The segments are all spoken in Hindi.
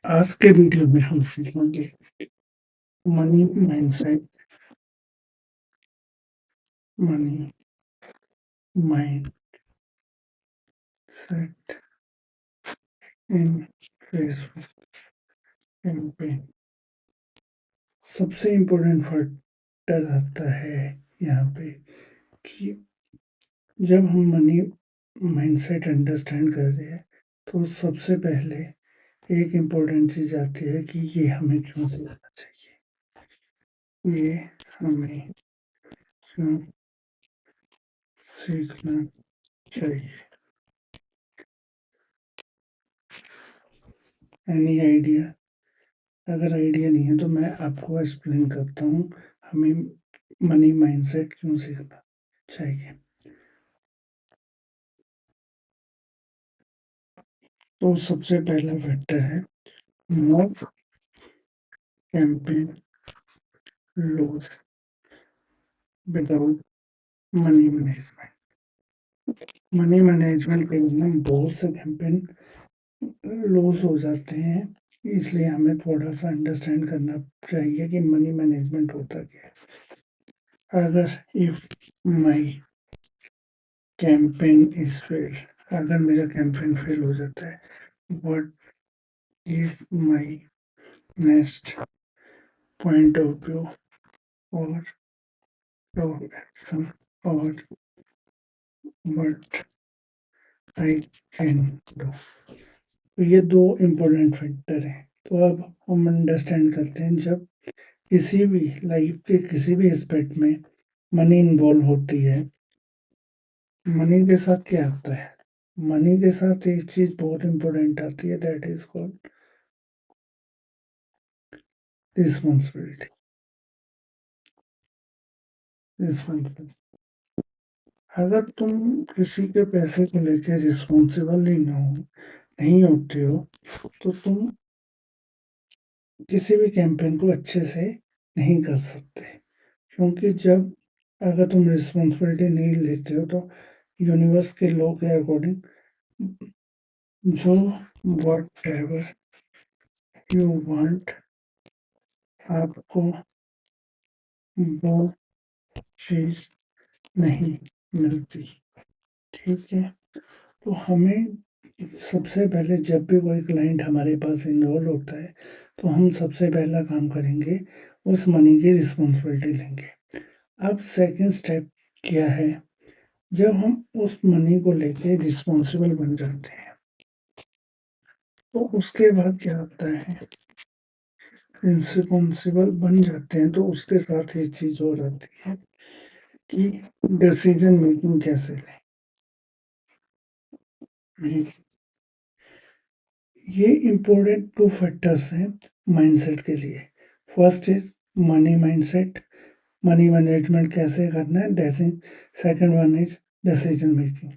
आज के वीडियो में हम सीखेंगे money mindset, money mindset in Facebook campaign. सबसे इम्पोर्टेंट फैक्टर आता है यहाँ पे कि जब हम मनी माइंडसेट अंडरस्टैंड कर रहे हैं तो सबसे पहले एक इम्पोर्टेंट चीज़ आती है कि ये हमें क्यों सीखना चाहिए, ये हमें क्यों सीखना चाहिए। Any idea? अगर आइडिया नहीं है तो मैं आपको एक्सप्लेन करता हूँ हमें मनी माइंडसेट क्यों सीखना चाहिए। तो सबसे पहला फैक्टर है more campaign loss without money management. Money management के लिए बहुत से कैंपेन लॉस हो जाते हैं, इसलिए हमें थोड़ा सा अंडरस्टैंड करना चाहिए कि मनी मैनेजमेंट होता क्या है। अगर if my campaign is fail, अगर मेरा कैंपेन फेल हो जाता है, what is my next point of view or action or what I can do। तो ये दो इम्पोर्टेंट फैक्टर हैं। तो अब हम अंडरस्टैंड करते हैं जब किसी भी लाइफ के किसी भी एस्पेक्ट में मनी इन्वॉल्व होती है, मनी के साथ क्या आता है? मनी के साथ एक चीज बहुत इम्पोर्टेंट आती है, that is called responsibility. Responsibility, अगर तुम किसी के पैसे को लेकर रिस्पॉन्सिबल ही ना हो, नहीं होते हो, तो तुम किसी भी कैंपेन को अच्छे से नहीं कर सकते। क्योंकि जब अगर तुम रिस्पॉन्सिबिलिटी नहीं लेते हो तो यूनिवर्स के लॉ के अकॉर्डिंग जो वट एवर यू वांट आपको वो चीज नहीं मिलती। ठीक है, तो हमें सबसे पहले जब भी कोई क्लाइंट हमारे पास इन्वॉल्व होता है तो हम सबसे पहला काम करेंगे, उस मनी की रिस्पॉन्सिबिलिटी लेंगे। अब सेकंड स्टेप क्या है? जब हम उस मनी को लेके रिस्पॉन्सिबल बन जाते हैं तो उसके बाद क्या होता है, रिस्पॉन्सिबल बन जाते हैं तो उसके साथ एक चीज और आती है कि डिसीजन मेकिंग कैसे लें। ये इम्पोर्टेंट टू फैक्टर्स हैं माइंडसेट के लिए। First is money mindset, money management कैसे करना है। Second one is decision making.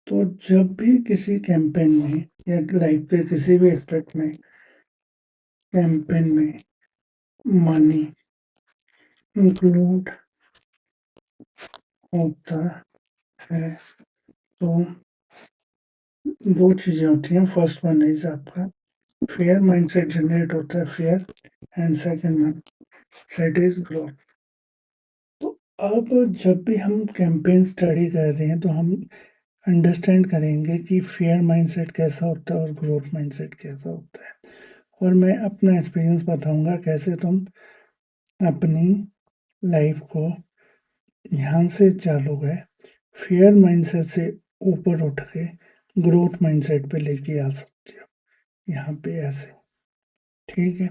तो जब भी किसी कैंपेन में या लाइफ के किसी भी एस्पेक्ट में कैंपेन में मनी इंक्लूड होता है तो दो चीजें होती हैं। फर्स्ट वन इज आपका फेयर माइंडसेट जनरेट होता है, fair, and second mindset is growth. तो अब जब भी हम कैंपेन स्टडी कर रहे हैं तो हम अंडरस्टैंड करेंगे कि फेयर माइंडसेट कैसा होता है और ग्रोथ माइंडसेट कैसा होता है। और मैं अपना एक्सपीरियंस बताऊंगा कैसे तुम अपनी लाइफ को यहाँ से चालू है फेयर माइंडसेट से ऊपर उठ के ग्रोथ माइंडसेट पे लेके आ सकते हो, यहाँ पे ऐसे। ठीक है,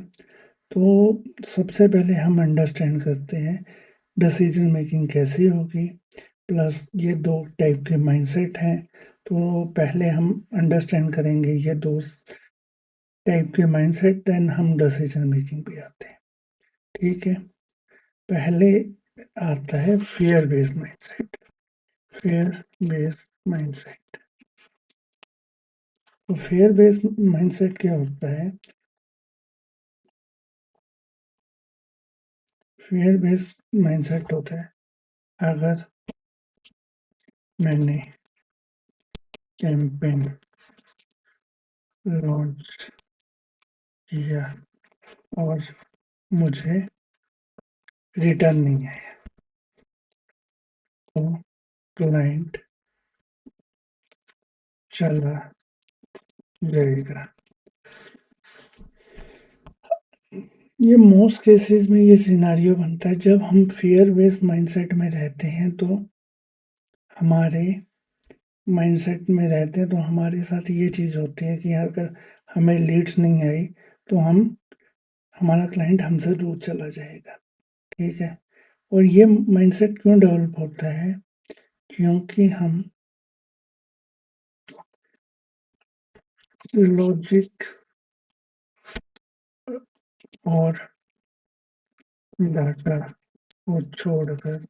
तो सबसे पहले हम अंडरस्टैंड करते हैं डिसीजन मेकिंग कैसी होगी, प्लस ये दो टाइप के माइंडसेट हैं। तो पहले हम अंडरस्टैंड करेंगे ये दो टाइप के माइंडसेट, देन हम डिसीजन मेकिंग पे आते हैं। ठीक है, पहले आता है fear based mindset. Fear based mindset, तो फियर बेस्ड माइंडसेट क्या होता है? फियर बेस्ड माइंडसेट होता है अगर मैंने कैंपेन लॉन्च किया और मुझे रिटर्न नहीं आया, तो क्लाइंट चला जाएगा। ये मोस्ट केसेस में ये सिनारियो बनता है जब हम फियर बेस्ड माइंडसेट में रहते हैं, तो हमारे माइंडसेट में रहते हैं तो हमारे साथ ये चीज़ होती है कि अगर हमें लीड्स नहीं आई तो हमारा क्लाइंट हमसे दूर चला जाएगा। ठीक है, और ये माइंडसेट क्यों डेवलप होता है? क्योंकि हम लॉजिक और डाटा को छोड़कर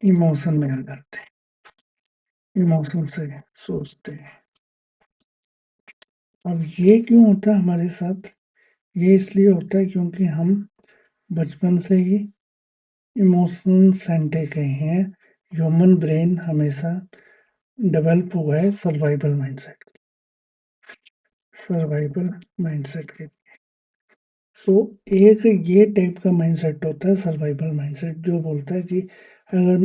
इमोशन में आ जाते हैं, इमोशन से सोचते हैं। अब ये क्यों होता है हमारे साथ? ये इसलिए होता है क्योंकि हम बचपन से ही इमोशन सेंट्रिक हैं। ह्यूमन ब्रेन हमेशा डेवलप हुआ है सर्वाइवल माइंडसेट के। तो एक ये टाइप का माइंडसेट होता है सर्वाइवल माइंडसेट, जो बोलता है कि अगर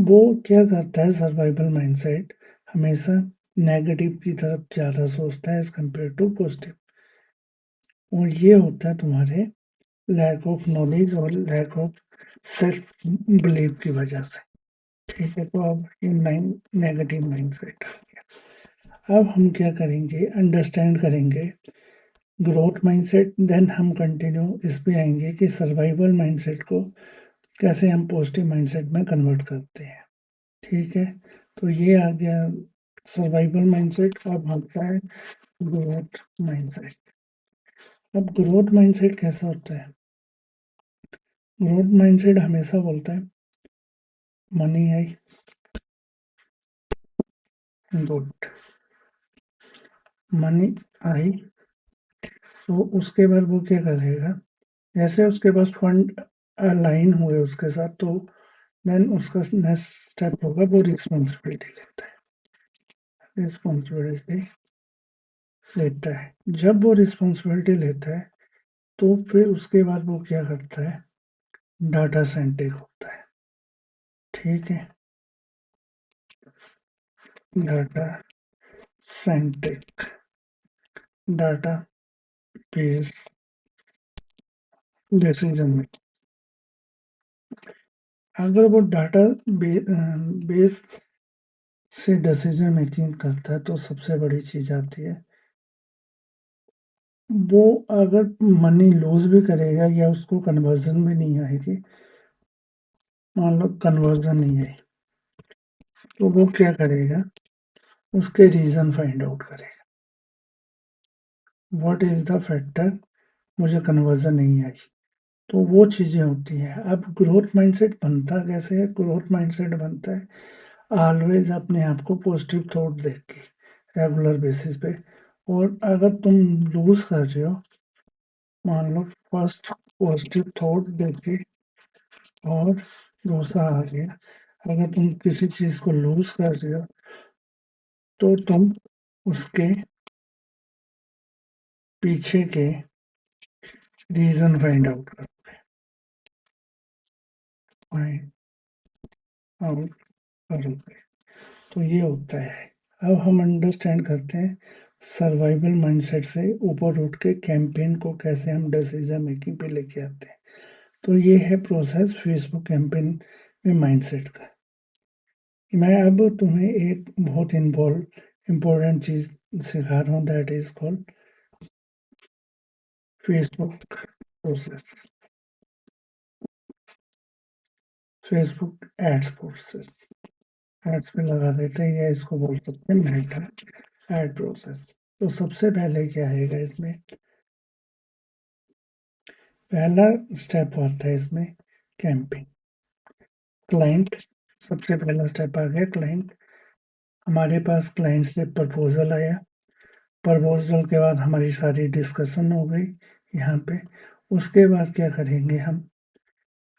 वो क्या करता है, सर्वाइवल माइंडसेट हमेशा नेगेटिव की तरफ ज़्यादा सोचता है एज कम्पेयर टू पॉजिटिव। और ये होता है तुम्हारे लैक ऑफ नॉलेज और लैक ऑफ सेल्फ बिलीव की वजह से। ठीक है, तो अब ये नेगेटिव माइंडसेट आ गया। अब हम क्या करेंगे, अंडरस्टैंड करेंगे ग्रोथ माइंडसेट, देन हम कंटिन्यू इस पे आएंगे कि सर्वाइवल माइंडसेट को कैसे हम पॉजिटिव माइंडसेट में कन्वर्ट करते हैं। ठीक है, तो ये आ गया सर्वाइवल माइंडसेट। अब आता है ग्रोथ माइंडसेट। अब ग्रोथ माइंडसेट कैसा होता है? ग्रोथ माइंडसेट हमेशा बोलता है money I good, money I, तो उसके बाद वो क्या करेगा, जैसे उसके पास फंड अलाइन हुए उसके साथ, तो देन उसका नेक्स्ट स्टेप होगा वो रिस्पॉन्सिबिलिटी लेता है। रिस्पॉन्सिबिलिटी लेता है, जब वो रिस्पॉन्सिबिलिटी लेता है तो फिर उसके बाद वो क्या करता है, डाटा सेंट्रिक होता है। ठीक है, data centric, data base decision में। अगर वो डाटा बेस से डिसीजन मेकिंग करता है तो सबसे बड़ी चीज आती है, वो अगर मनी लूज भी करेगा या उसको कन्वर्जन भी नहीं आएगी, मान लो कन्वर्जन नहीं आई, तो वो क्या करेगा, उसके रीजन फाइंड आउट करेगा। व्हाट इज द फैक्टर, मुझे कन्वर्जन नहीं आई, तो वो चीजें होती हैं। अब ग्रोथ माइंडसेट बनता कैसे है? ग्रोथ माइंडसेट बनता है ऑलवेज अपने आप को पॉजिटिव थॉट देख के, रेगुलर बेसिस पे। और अगर तुम लूज कर रहे हो, मान लो फर्स्ट पॉजिटिव थॉट देख के और दूसरा आ गया, अगर तुम किसी चीज को लूज कर रहे हो तो तुम उसके पीछे के reason find out find out करोगे, तो ये होता है। अब हम अंडरस्टैंड करते हैं सर्वाइवल माइंडसेट से ऊपर उठ के कैंपेन को कैसे हम डिसीजन मेकिंग पे लेके आते हैं। तो ये है प्रोसेस फेसबुक कैंपेन में माइंडसेट का। मैं अब तुम्हें एक बहुत इम्पोर्टेंट चीज सिखा रहा हूँ, that is called Facebook process, Facebook ads process. Ads पे लगा देते हैं, या इसको बोल सकते हैं मेटा एड प्रोसेस। तो सबसे पहले क्या आएगा इसमें, पहला स्टेप आता है इसमें कैंपेन, क्लाइंट। सबसे पहला स्टेप आ गया क्लाइंट। हमारे पास क्लाइंट से प्रपोजल आया, प्रपोजल के बाद हमारी सारी डिस्कशन हो गई यहाँ पे। उसके बाद क्या करेंगे, हम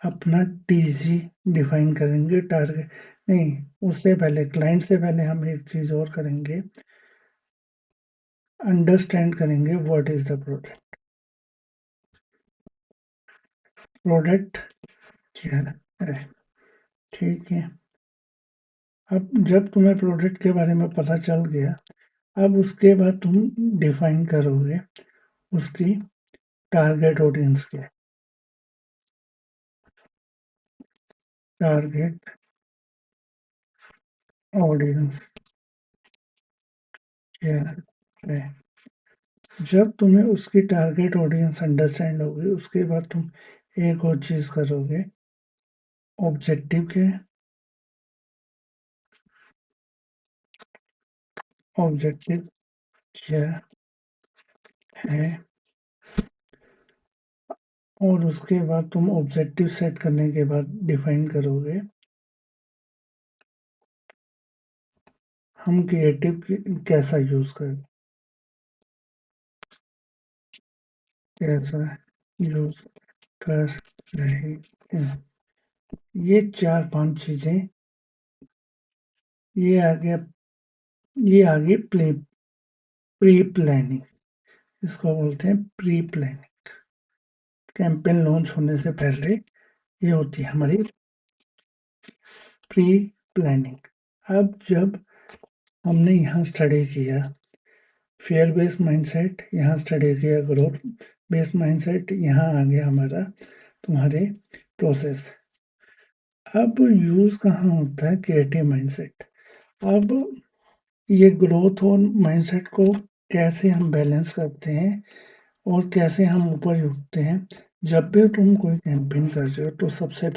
अपना टीजी डिफाइन करेंगे, टारगेट नहीं, उससे पहले क्लाइंट से पहले हम एक चीज़ और करेंगे, अंडरस्टैंड करेंगे what is the product. Product क्या है, ठीक है। अब जब तुम्हें प्रोडक्ट के बारे में पता चल गया, अब उसके बाद तुम डिफाइन करोगे उसकी टारगेट ऑडियंस क्या है। टारगेट ऑडियंस क्या है। जब तुम्हें उसकी टारगेट ऑडियंस अंडरस्टैंड होगी, उसके बाद तुम एक और चीज करोगे, ऑब्जेक्टिव क्या है। ऑब्जेक्टिव क्या है, और उसके बाद तुम ऑब्जेक्टिव सेट करने के बाद डिफाइन करोगे हम क्रिएटिव कैसा यूज करें, कैसा यूज कर रहे हैं। ये 4-5 चीजें, ये आ गया, ये आ गई प्री प्लानिंग। इसको बोलते हैं प्री प्लानिंग। कैंपेन लॉन्च होने से पहले ये होती है हमारी प्री प्लानिंग। अब जब हमने यहाँ स्टडी किया फियर बेस्ड माइंडसेट, यहाँ स्टडी किया ग्रोथ बेस्ड माइंडसेट, यहाँ आ गया हमारा तुम्हारे प्रोसेस। अब यूज कहाँ होता है क्रिएटिव माइंडसेट। अब ये ग्रोथ और माइंडसेट को कैसे हम बैलेंस करते हैं और कैसे हम ऊपर उठते हैं। जब भी तुम कोई कैंपेन कर रहे हो तो सबसे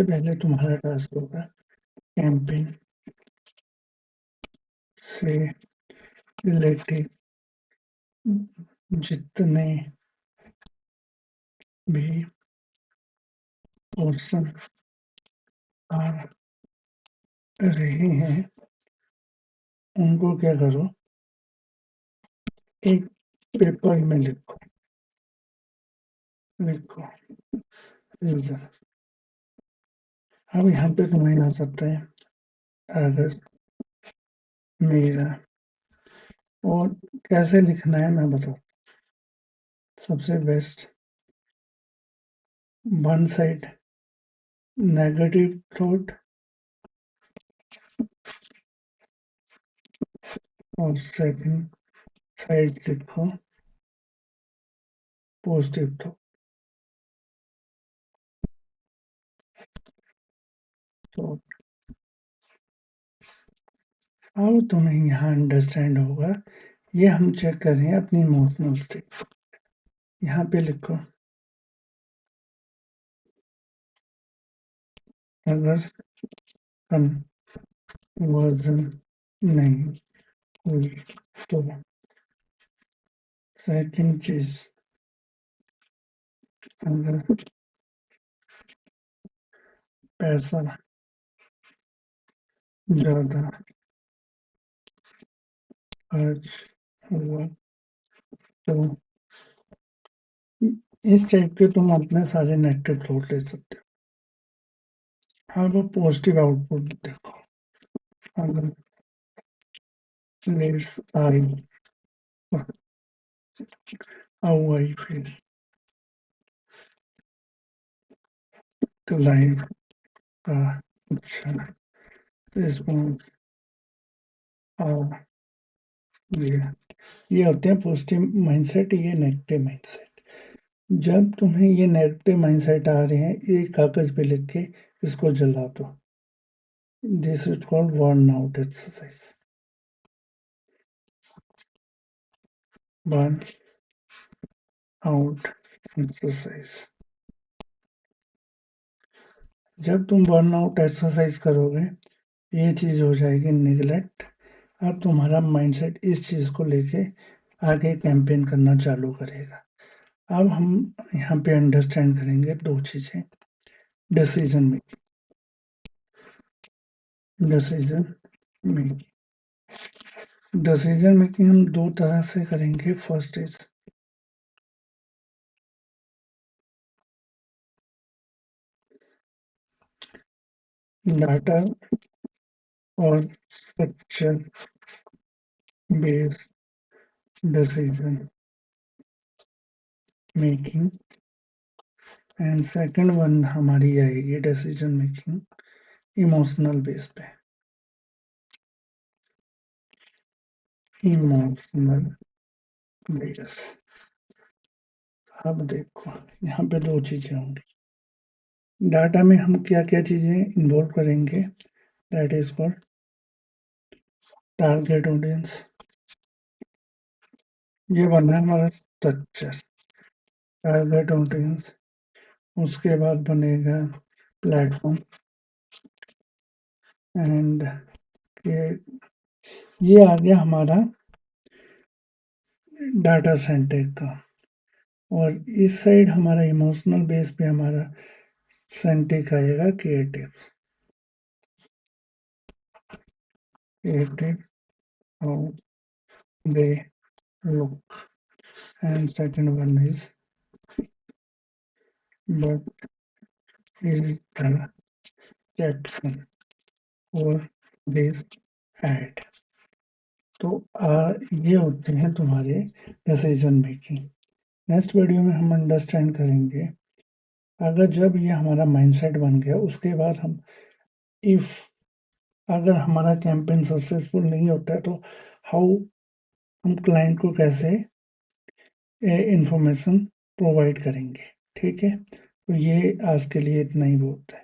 पहले तुम्हारा टास्क होगा कैंपेन से रिलेटेड जितने भी क्वेश्चन आ रहे हैं उनको क्या करो, एक पेपर में लिखो। लिखो रीजन। अब यहाँ पे तुम्हें आ सकता है अगर मेरा, और कैसे लिखना है मैं बताऊँ। सबसे best, one side negative thought और सेकंड साइड लिखो पॉजिटिव थॉट। तो अब तुम्हें यहाँ अंडरस्टैंड होगा, ये हम चेक कर रहे हैं अपनी इमोशनल स्टेट। यहाँ पे लिखो अगर कन्वर्जन नहीं हुई तो। सेकंड चीज, अगर पैसा ज्यादा खर्च हुआ तो। इस टाइप के तुम अपने सारे नेगेटिव थॉट ले सकते हो। अब पॉजिटिव आउटपुट देखो, अगर let's I how I feel client का अच्छा रिस्पॉन्स आ गया। ये होते हैं पॉजिटिव माइंडसेट, ये नेगेटिव माइंडसेट। जब तुम्हें ये नेगेटिव माइंडसेट आ रहे हैं, एक कागज पे लिख के इसको जला दो। This is called burn out exercise. Burn out exercise. जब तुम बर्न आउट एक्सरसाइज करोगे, ये चीज हो जाएगी निगलेक्ट। अब तुम्हारा माइंडसेट इस चीज को लेके आगे कैंपेन करना चालू करेगा। अब हम यहाँ पे अंडरस्टैंड करेंगे दो चीजें, decision making. Decision making, decision making हम दो तरह से करेंगे। फर्स्ट इज डाटा और structure based decision making, and second one हमारी आएगी डिसीजन मेकिंग इमोशनल बेस पे, इमोशनल बेस। अब देखो यहाँ पे दो चीजें होंगी, डाटा में हम क्या क्या चीजें इन्वॉल्व करेंगे, that is for target audience, ये बना हमारा स्ट्रक्चर, टारगेट ऑडियंस, उसके बाद बनेगा प्लेटफॉर्म, एंड ये आ गया हमारा डाटा सेंटर का, और इस साइड हमारा इमोशनल बेस पे हमारा सेंटिक आएगा creative, creative how they look, and second one is what is the caption for this ad। तो ये होते हैं तुम्हारे डिसीजन मेकिंग। नेक्स्ट वीडियो में हम अंडरस्टैंड करेंगे, अगर जब ये हमारा माइंडसेट बन गया उसके बाद हम इफ अगर हमारा कैंपेन सक्सेसफुल नहीं होता है तो हाउ हम क्लाइंट को कैसे इंफॉर्मेशन प्रोवाइड करेंगे। ठीक है, तो ये आज के लिए इतना ही बहुत है।